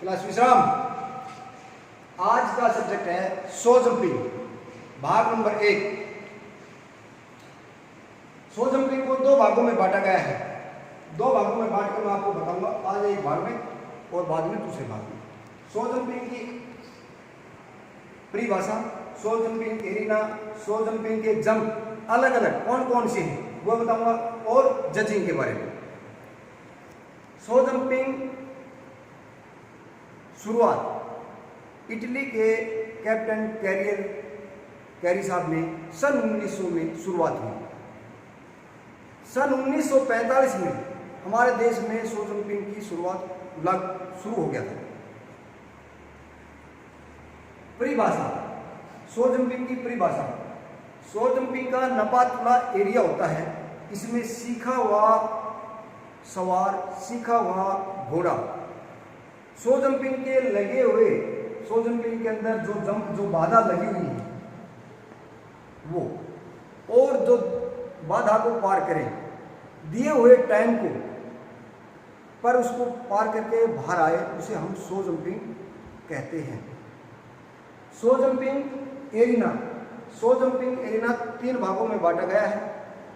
Class विश्राम। आज का सब्जेक्ट है सो जंपिंग, भाग नंबर 1। सो जंपिंग को दो भागों में बांटा गया है। दो भागों में बांट कर मैं आपको बताऊंगा, आज एक भाग में और बाद में दूसरे भाग में। सो जंपिंग की परिभाषा, सो जंपिंग एरिना, सो जंपिंग के जंप अलग अलग कौन कौन से हैं वो बताऊंगा, और जजिंग के बारे में। सो जंपिंग शुरुआत इटली के कैप्टन कैरी साहब ने सन 1900 में शुरुआत हुई। सन 1945 में हमारे देश में सो जंपिंग की शुरुआत शुरू हो गया था। परिभाषा, सो जंपिंग की परिभाषा, सो जंपिंग का नपातुला एरिया होता है। इसमें सीखा हुआ सवार, सीखा हुआ घोड़ा, सो जंपिंग के लगे हुए, सो जंपिंग के अंदर जो बाधा लगी हुई है वो, और जो बाधा को पार करें दिए हुए टाइम को पर उसको पार करके बाहर आए, उसे हम सो जंपिंग कहते हैं। Show jumping arena, show jumping arena 3 भागों में बांटा गया है।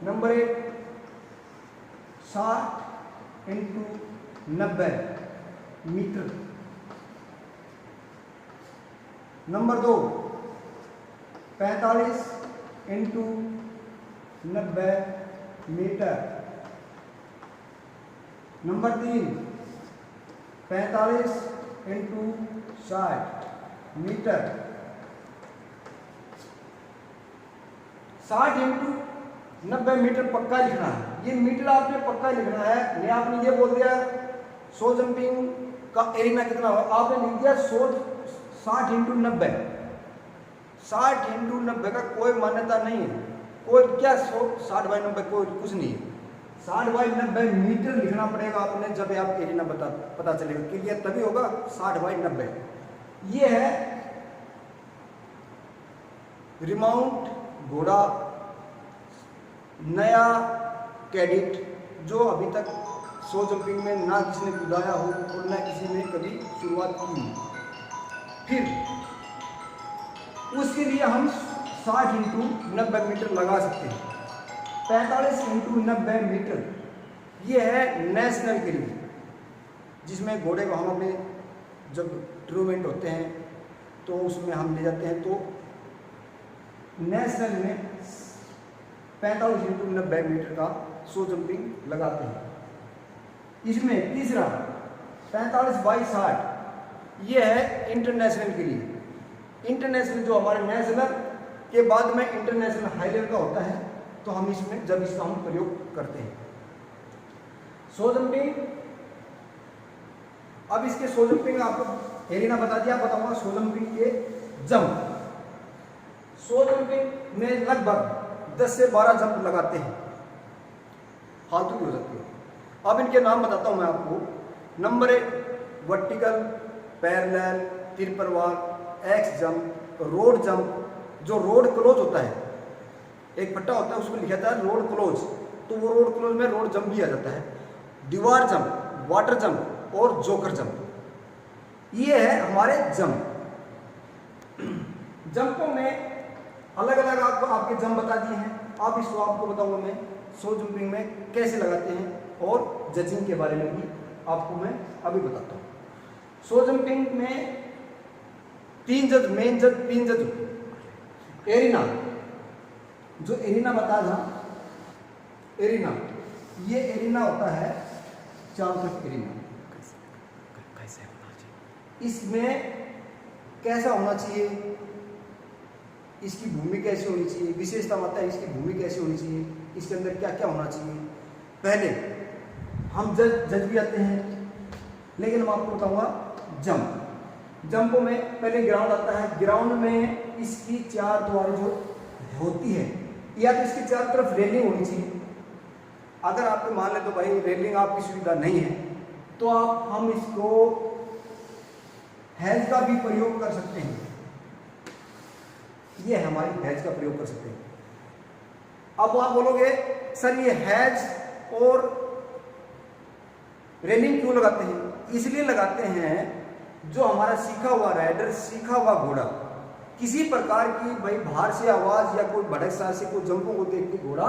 Number 1 60 × 90 metre. Number 2 45 × 90 metre. Number 3 45 × 60 metre. 60 × 90 metre पक्का लिखना है। ये मीटर आपने पक्का लिखना है। नहीं आपने ये बोल दिया सो जंपिंग का एरिना कितना हो, आपने लिख दिया 60 × 90। 60 × 90 का कोई मान्यता नहीं है। कोई क्या 60/90 कोई कुछ नहीं है। 60/90 मीटर लिखना पड़ेगा आपने, जब आप एरिना पता चलेगा। क्लियर तभी होगा 60/90। ये है रिमाउंट घोड़ा, नया कैडेट जो अभी तक सो जंपिंग में ना किसी ने कूदाया हो और ना किसी ने कभी शुरुआत की। फिर उसके लिए हम 60 × 90 मीटर लगा सकते हैं। 45 × 90 मीटर ये है नेशनल के लिए, जिसमें घोड़े को हम अपने जब टूर्नामेंट होते हैं तो उसमें हम ले जाते हैं, तो नेशनल में 45 × 90 मीटर का सो जंपिंग लगाते हैं। इसमें तीसरा 45/60 ये है इंटरनेशनल के लिए। इंटरनेशनल जो हमारे नेशनल के बाद में इंटरनेशनल हाई लेवल का होता है, तो हम इसमें जब इसका हम प्रयोग करते हैं। सो जंपिंग, अब इसके सो जंपिंग आपको एरिना बता दिया, बताऊंगा सो जंपिंग के जंप। सो जंपिंग में लगभग 10 से 12 जंप लगाते हैं, फालतू भी हो सकती है। अब इनके नाम बताता हूं मैं आपको। नंबर 1 वर्टिकल, पैरेलल, तिरपरवार, एक्स जंप, रोड जंप। जो रोड क्लोज होता है, एक पट्टा होता है उसमें लिखा था रोड क्लोज, तो वो रोड क्लोज में रोड जंप भी आ जाता है। दीवार जंप, वाटर जंप और जोकर जंप। ये है हमारे जंप। जंपों में अलग अलग आपके जंप बता दिए हैं। आप इसको आपको बताऊंगा मैं सो जंपिंग में कैसे लगाते हैं, और जजिंग के बारे में भी आपको मैं अभी बताता हूँ। सो जंपिंग में 3 जज, मेन जज 3 जज। एरिना, जो एरिना बता था, एरिना, ये एरिना होता है चारों तरफ एरिना। कैसे होना चाहिए, इसमें कैसा होना चाहिए, इसकी भूमि कैसी होनी चाहिए, विशेषता होता है इसकी भूमि कैसी होनी चाहिए, इसके अंदर क्या क्या होना चाहिए। पहले हम जज भी आते हैं, लेकिन मैं आपको बताऊंगा जंप। जंपों में पहले ग्राउंड आता है। ग्राउंड में इसकी 4 द्वारें जो होती है, या तो इसकी 4 तरफ रेलिंग होनी चाहिए। अगर आपको मान ले तो भाई रेलिंग आपकी सुविधा नहीं है, तो हम इसको हैज का भी प्रयोग कर सकते हैं। ये हमारी हैज का प्रयोग कर सकते हैं। अब आप बोलोगे सर ये हैज और रेलिंग क्यों लगाते हैं? इसलिए लगाते हैं जो हमारा सीखा हुआ राइडर, सीखा हुआ घोड़ा किसी प्रकार की भाई बाहर से आवाज या कोई भड़क सा से कोई जंपों को देख के घोड़ा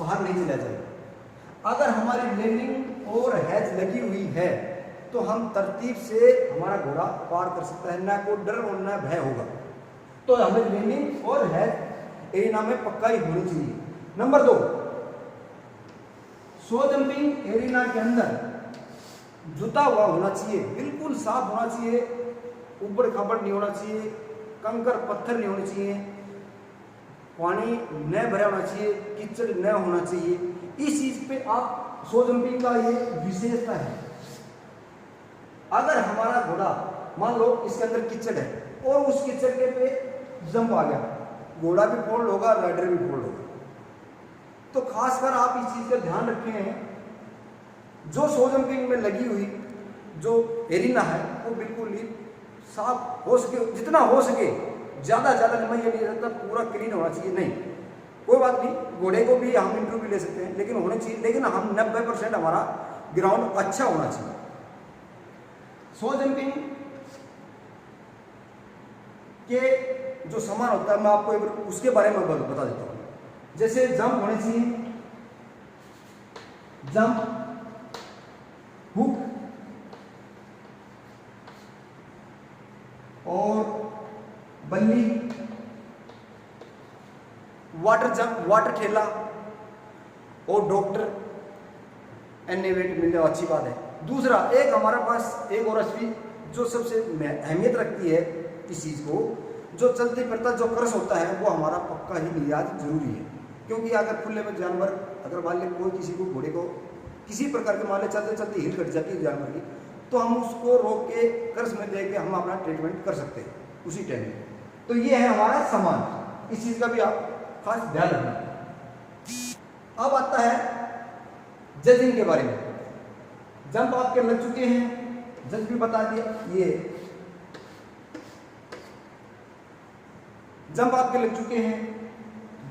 बाहर नहीं चला जाएगा। अगर हमारी लेनिंग और हैज लगी हुई है तो हम तरतीब से हमारा घोड़ा पार कर सकता है, ना कोई डर और ना भय होगा। तो हमें लेनिंग और हैज एरिना में पक्का ही होनी चाहिए। नंबर 2, शो जंपिंग एरिना के अंदर जुता हुआ होना चाहिए, बिल्कुल साफ होना चाहिए, उबड़ खाबड़ नहीं होना चाहिए, कंकर पत्थर नहीं होने चाहिए, पानी न भरा होना चाहिए, कीचड़ न होना चाहिए। इस चीज पे आप शो जंपिंग का ये विशेषता है। अगर हमारा घोड़ा मान लो इसके अंदर कीचड़ है और उस कीचड़ के पे जंप आ गया, घोड़ा भी फोल्ड होगा, राइडर भी फोल्ड होगा। तो खासकर आप इस चीज का ध्यान रखें, जो शो जंपिंग में लगी हुई जो एरिना है वो बिल्कुल ही साफ हो सके, जितना हो सके ज्यादा मैं ये नहीं रहता पूरा क्लीन होना चाहिए, नहीं कोई बात नहीं, घोड़े को भी हम इंटरव्यू ले सकते हैं, लेकिन होने चाहिए, लेकिन हम 90% हमारा ग्राउंड अच्छा होना चाहिए। शो जंपिंग के जो सामान होता है मैं आपको एक उसके बारे में बता देता हूँ। जैसे जंप होने चाहिए, जंप, हुक और बल्ली, वाटर जंप, वाटर ठेला और डॉक्टर एनिवेट मिलने अच्छी बात है। दूसरा एक हमारे पास एक और असली जो सबसे अहमियत रखती है इस चीज को, जो चलते फिरता जो कर्स होता है वो हमारा पक्का ही लिहाज जरूरी है। क्योंकि अगर खुले में जानवर अगर मान ले कोई किसी को घोड़े को किसी प्रकार के मान ले चलते चलते हिल कट जाती है जानवर की, तो हम उसको रोक के कर्स में दे के हम अपना ट्रीटमेंट कर सकते हैं उसी टाइम में। तो ये है हमारा सामान, इस चीज का भी आप खास ध्यान रखना। अब आता है जजिंग के बारे में। जंप आपके लग चुके हैं, जज भी बता दिया, ये जंप आपके लग चुके हैं।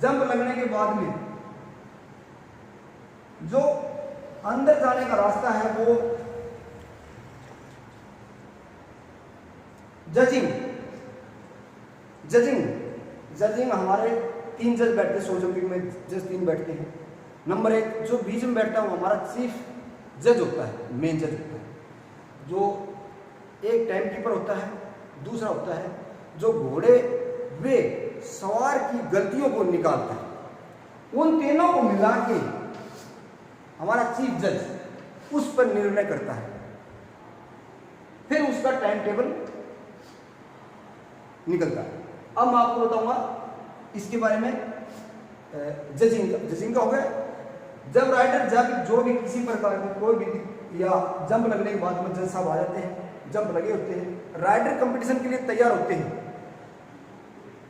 जंप लगने के बाद में जो अंदर जाने का रास्ता है वो जजिंग। जजिंग हमारे 3 जज बैठते हैं, शो जंपिंग में जज 3 बैठते हैं। नंबर 1 जो बीच में बैठता है वो हमारा चीफ जज होता है, मेन जज होता है, जो एक टाइम कीपर होता है। दूसरा होता है जो घोड़े वे सवार की गलतियों को निकालता है। उन तीनों को मिला के हमारा चीफ जज उस पर निर्णय करता है, फिर उसका टाइम टेबल निकलता है। अब मैं आपको बताऊंगा इसके बारे में। जजिंग का हो गया। जब राइडर जब जो भी किसी प्रकार की कोई भी या जंप लगने के बाद में जज साहब आ जाते हैं, जंप लगे होते हैं, राइडर कंपटीशन के लिए तैयार होते हैं।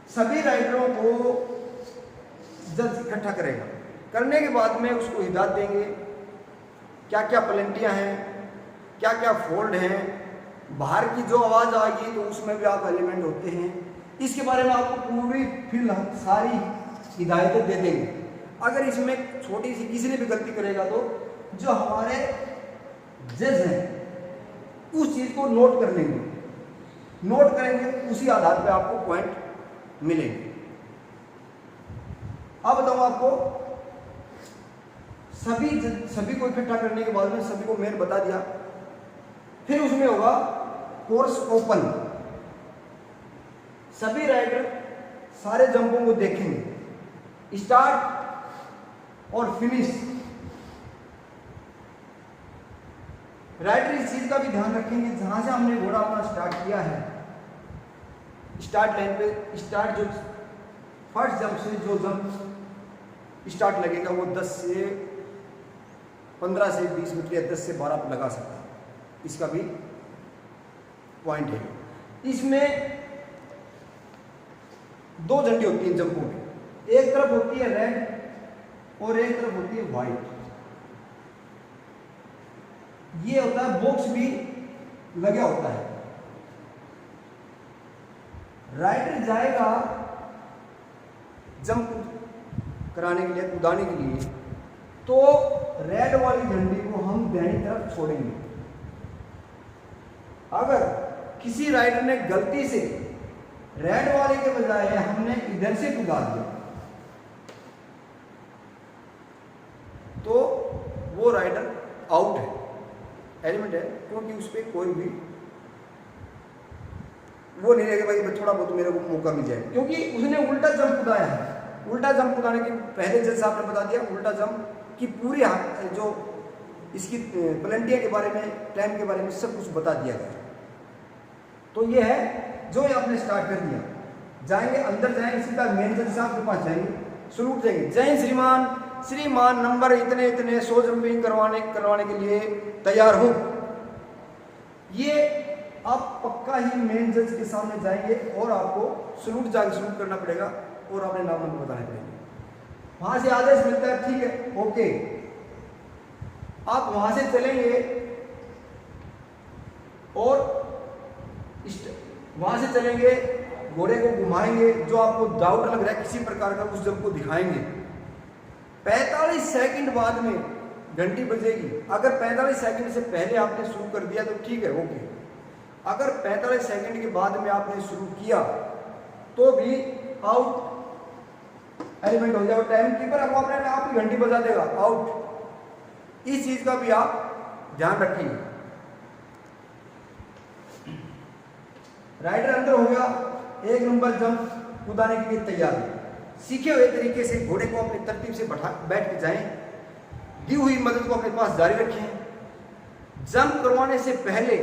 सभी राइडरों को जज इकट्ठा करेगा, करने के बाद में उसको हिदायत देंगे क्या क्या प्लेंटियां हैं, क्या क्या फोल्ड हैं, बाहर की जो आवाज़ आएगी तो उसमें भी आप एलिमेंट होते हैं। इसके बारे में आपको पूरी फिर सारी हिदायतें दे देंगे। अगर इसमें छोटी सी किसी ने भी गलती करेगा तो जो हमारे जज हैं उस चीज़ को नोट कर लेंगे, नोट करेंगे, उसी आधार पे आपको पॉइंट मिलेंगे। अब बताऊं आपको, सभी को इकट्ठा करने के बाद में सभी को मैंने बता दिया, फिर उसमें होगा कोर्स ओपन। सभी राइडर सारे जंपों को देखेंगे, स्टार्ट और फिनिश। राइडर इस चीज का भी ध्यान रखेंगे, जहां से हमने घोड़ा अपना स्टार्ट किया है, स्टार्ट लाइन पे स्टार्ट जो फर्स्ट जंप से जो जंप स्टार्ट लगेगा वो 10 से 15 से 20 मीटर या 10 से 12 पर लगा सकता है। इसका भी पॉइंट है। इसमें 2 झंडी होती हैं जंपों में, एक तरफ होती है रेड और एक तरफ होती है व्हाइट। ये होता है बॉक्स भी लगा होता है। राइडर जाएगा जंप कराने के लिए, कूदाने के लिए, तो रेड वाली झंडी को हम दाहिनी तरफ छोड़ेंगे। अगर किसी राइडर ने गलती से रेड वाले के बजाय हमने इधर से कूदा दिया, तो वो राइडर आउट है, एलिमेंट है, क्योंकि उस पर कोई भी वो नहीं रहेगा भाई थोड़ा बहुत मेरे को मौका मिल जाए, क्योंकि उसने उल्टा जंप कूदाया है। उल्टा जंप कूदाने के पहले जज साहब ने बता दिया उल्टा जंप की पूरी जो इसकी प्लेंटिया के बारे में, टाइम के बारे में सब कुछ बता दिया गया। तो ये है जो ये आपने स्टार्ट कर दिया। जाएंगे अंदर, जाएंगे सीधा मेन जज साहब के पास जाएंगे, सलूट देंगे, जय श्रीमान, श्रीमान नंबर इतने इतने 100 जंपिंग करवाने के लिए तैयार हूं। ये आप पक्का ही मेन जज के सामने जाएंगे और आपको सलूट करना पड़ेगा और अपने नाम नंबर बताने पड़ेंगे। वहां से आदेश मिलता है, ठीक है ओके, आप वहां से चलेंगे और वहां से चलेंगे, घोड़े को घुमाएंगे, जो आपको डाउट लग रहा है किसी प्रकार का उस जंप को दिखाएंगे। 45 सेकंड बाद में घंटी बजेगी। अगर 45 सेकंड से पहले आपने शुरू कर दिया तो ठीक है ओके, अगर 45 सेकंड के बाद में आपने शुरू किया तो भी आउट एलिमेंट हो जाएगा। टाइम कीपर आपको अपने आप ही घंटी बजा देगा, आउट। इस चीज का भी आप ध्यान रखेंगे। राइडर अंदर हो गया, 1 नंबर जंप कूदाने के लिए तैयार है। सीखे हुए तरीके से घोड़े को अपनी तरतीब से बैठ के जाएं, दी हुई मदद को अपने पास जारी रखें। जंप करवाने से पहले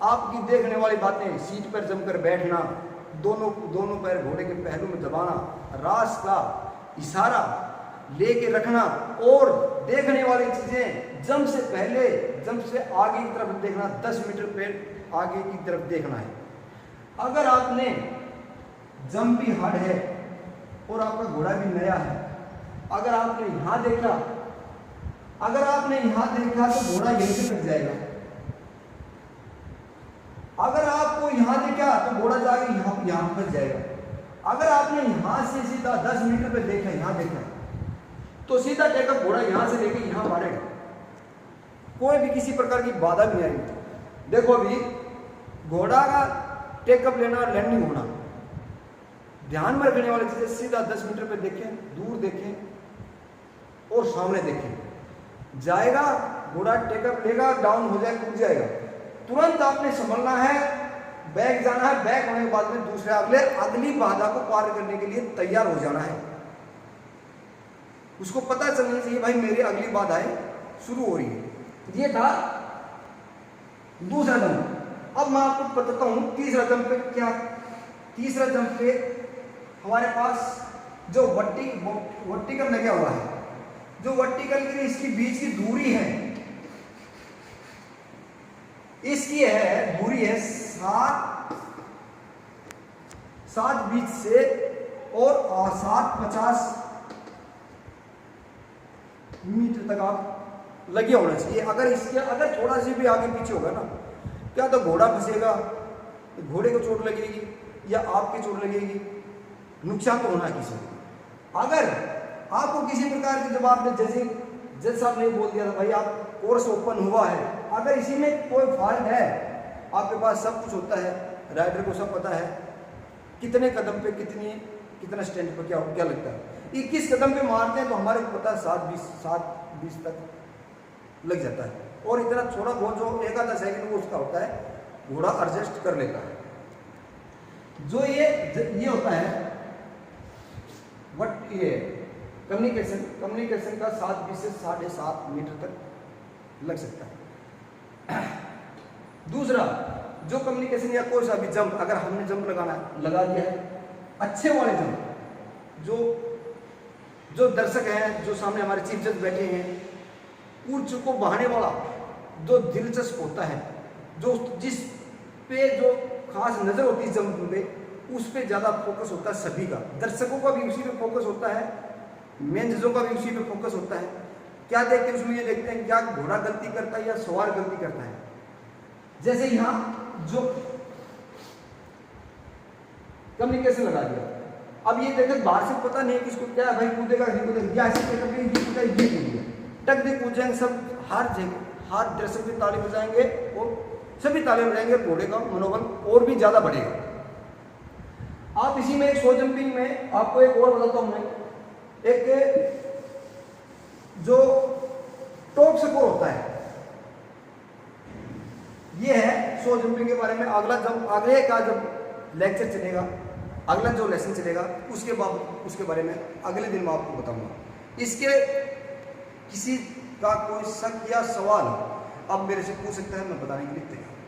आपकी देखने वाली बातें, सीट पर जमकर बैठना, दोनों पैर घोड़े के पहलू में दबाना, रास का इशारा लेके रखना और देखने वाली चीजें जंप से पहले, जंप से आगे की तरफ देखना, 10 मीटर पे आगे की तरफ देखना है। अगर आपने जंप भी हार्ड है और आपका घोड़ा भी नया है, अगर आपने यहां देखा तो घोड़ा यहीं से कट जाएगा। अगर आपको यहां देखा तो घोड़ा जाके यहां फंस जाएगा। अगर आपने यहां से सीधा 10 मीटर पे देखा, यहां देखा तो सीधा टेकअप घोड़ा यहां से लेके यहां मारेगा, कोई भी किसी प्रकार की बाधा नहीं आएगी। देखो अभी घोड़ा का टेकअप लेना, लैंडिंग होना, ध्यान में रखने वाली चीजें, सीधा 10 मीटर पे देखें, दूर देखें और सामने देखें। जाएगा घोड़ा, टेकअप लेगा, डाउन हो जाएगा, कूद जाएगा, तुरंत आपने संभलना है, बैक जाना है, बैक होने के बाद में दूसरे अगली बाधा को पार करने के लिए तैयार हो जाना है। उसको पता चलना चाहिए भाई मेरी अगली बाधाएं शुरू हो रही है। ये था दूसरा जंप। अब मैं आपको बताता हूं तीसरा जंप पे क्या। तीसरा जंप पे हमारे पास जो वर्टिकल लगा हुआ है, जो वर्टिकल की इसकी बीच की दूरी है, इसकी है दूरी है 7 बीच से और 750 मीटर तक आप लगे होना चाहिए। अगर थोड़ा सी भी आगे पीछे होगा ना, क्या तो घोड़ा फंसेगा, घोड़े को चोट लगेगी या आपकी चोट लगेगी, नुकसान तो होना है किसी को। अगर आपको किसी प्रकार की, जब आपने जज साहब ने बोल दिया था भाई आप कोर्स ओपन हुआ है, अगर इसी में कोई फॉल्ट है, आपके पास सब कुछ होता है, राइडर को सब पता है कितने कदम पे कितना स्टैंड पर क्या लगता है। 21 कदम पे मारते हैं तो हमारे को पता है 7-20 तक लग जाता है, और इतना थोड़ा बहुत जो एक आधा सेकंड वो उसका होता है, घोड़ा एडजस्ट कर लेता है। जो ये होता है बट ये कम्युनिकेशन का 7 से 7.5 मीटर तक लग सकता है। दूसरा जो कम्युनिकेशन या कोई सा भी जंप, अगर हमने जंप लगा दिया है, अच्छे वाले जंप, जो दर्शक हैं, जो सामने हमारे चीफ जज बैठे हैं, ऊंच को बहाने वाला जो दिलचस्प होता है, जो जिस पे जो खास नजर होती है जंप पे, उस पे ज्यादा फोकस होता है सभी का। दर्शकों का भी उसी पे फोकस होता है, मेन जजों का भी उसी पे फोकस होता है। क्या देखते हैं उसमें, ये देखते हैं क्या घोड़ा गलती करता है या सवार गलती करता है। जैसे यहां जो कम्युनिकेशन लगा दिया, अब ये देखें बाहर से पता नहीं है किसको क्या है, भाई कूदेगा नहीं कूदेगा, ऐसे टक दे कूद जाएंगे सब, हर जगह हर दर्शक भी ताली बजाएंगे और सभी तालीम रहेंगे, घोड़े का मनोबल और भी ज़्यादा बढ़ेगा। आप इसी में एक सो जंपिंग में आपको एक और बताता हूँ मैं, एक जो टॉप स्कोर होता है, ये है सो जंपिंग के बारे में। अगला जब आगे का जब लेक्चर चलेगा, अगला जो लेसन चलेगा, उसके बाद उसके बारे में अगले दिन मैं आपको बताऊंगा। इसके किसी का कोई शक या सवाल आप मेरे से पूछ सकते हैं, मैं बताने के लिए तैयार हूं।